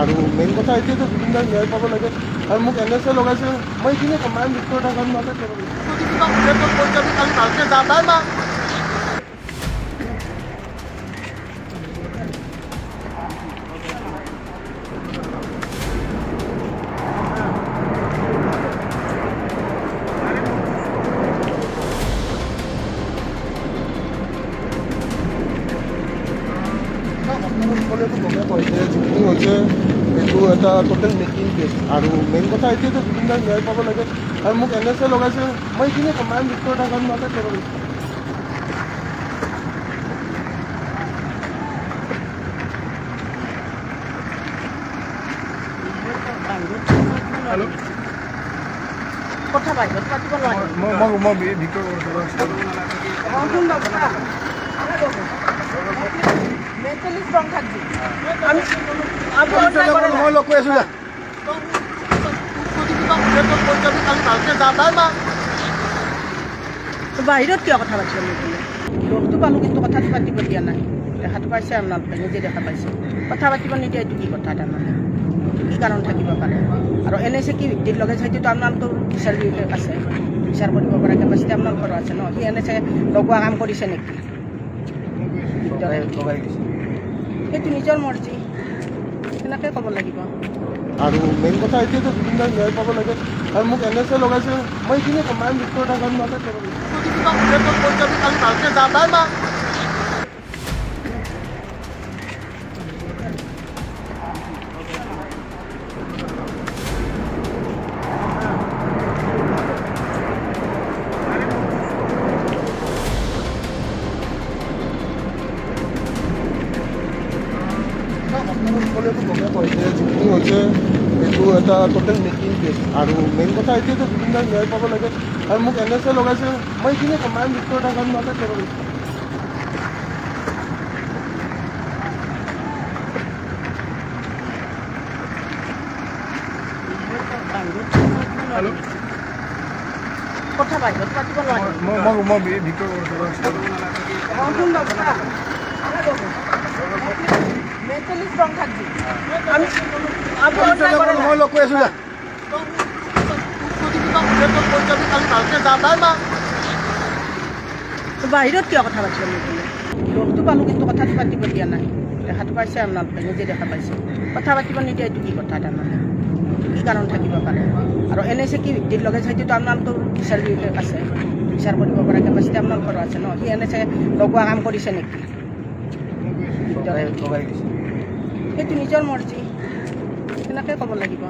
আৰু মেইন কথা এইটোৱেতো জুবিনদাৰ ন্যায় পাব লাগে আৰু মোক NSA লগাইছে মই এইখিনি কমাই মৃত্যুৰ ঢাকাত মাতে কালি ভালকৈ যা বাই মা সকলোৱেতো গমে পায় যে যিখিনি হৈছে এইটো এটা টোটেল মেকিং কেছ আৰু মেইন কথা এইটোৱেতো জুবিনদাৰ ন্যায় পাব লাগে আৰু মোক NSA লগাইছে মই এইখিনি কমাই মৃত্যুৰ ঢাকাত মাতে হেল্ল' কথা বাহিৰত পাতিব নোৱাৰি মই ভিতৰত মেণ্টেলি ষ্ট্ৰং থাকবি মই লগ কৰি আছোঁ যা ভালকৈ যা বাই মা বাহিৰত কিয় কথা পাতিব নিদিলে লগটো পালোঁ কিন্তু কথাটো পাতিব দিয়া নাই দেখাটো পাইছে আপোনালোকে নিজে দেখা পাইছে কথা পাতিব নিদিয়ে এইটো কি কথা তাৰমানে কি কাৰণ থাকিব পাৰে আৰু NSA কি ভিত্তিত লগাইছে সেইটোতো আপোনালোকৰ বিচাৰ আছে বিচাৰ কৰিব পৰা কেপাচিটি আপোনালোকৰো আছে ন সি NSA লগোৱা কাম কৰিছে নেকি লগাই দিছে সেইটো নিজৰ মৰ্জি তেনেকৈ ক'ব লাগিব আৰু মেইন কথা এইটোৱেতো জুবিনদাৰ ন্যায় পাব লাগে আৰু মোক NSA লগাইছে মই এইখিনি কমাই মৃত্যুৰ ঢাকাত মাতে কালি ভালকৈ যা বাই মা সকলোৱেতো গমে পায় যে যিখিনি হৈছে এইটো এটা টোটেল মেকিং কেছ আৰু মেইন কথা এইটোৱেতো জুবিনদাৰ ন্যায় পাব লাগে আৰু মোক NSA লগাইছে মই এইখিনি কমাই মৃত্যুৰ ঢাকাত মাতে হেল্ল' কথা বাহিৰত পাতিব নোৱাৰি মই ভিতৰত মেণ্টেলি ষ্ট্ৰং থাকবি মই লগ কৰি আছোঁ যা ভালকৈ যা বাই মা বাহিৰত কিয় কথা পাতিব নিদিলে লগটো পালোঁ কিন্তু কথাটো পাতিব দিয়া নাই দেখাটো পাইছে আপোনালোকে নিজে দেখা পাইছে কথা পাতিব নিদিয়ে এইটো কি কথা তাৰমানে কি কাৰণ থাকিব পাৰে আৰু NSA কি ভিত্তিত লগাইছে সেইটোতো আপোনালোকৰ বিচাৰ আছে বিচাৰ কৰিব পৰা কেপাচিটি আপোনালোকৰো আছে ন সি NSA লগোৱা কাম কৰিছে নেকি লগাই দিছে সেইটো নিজৰ মৰ্জি তেনেকৈ ক'ব লাগিব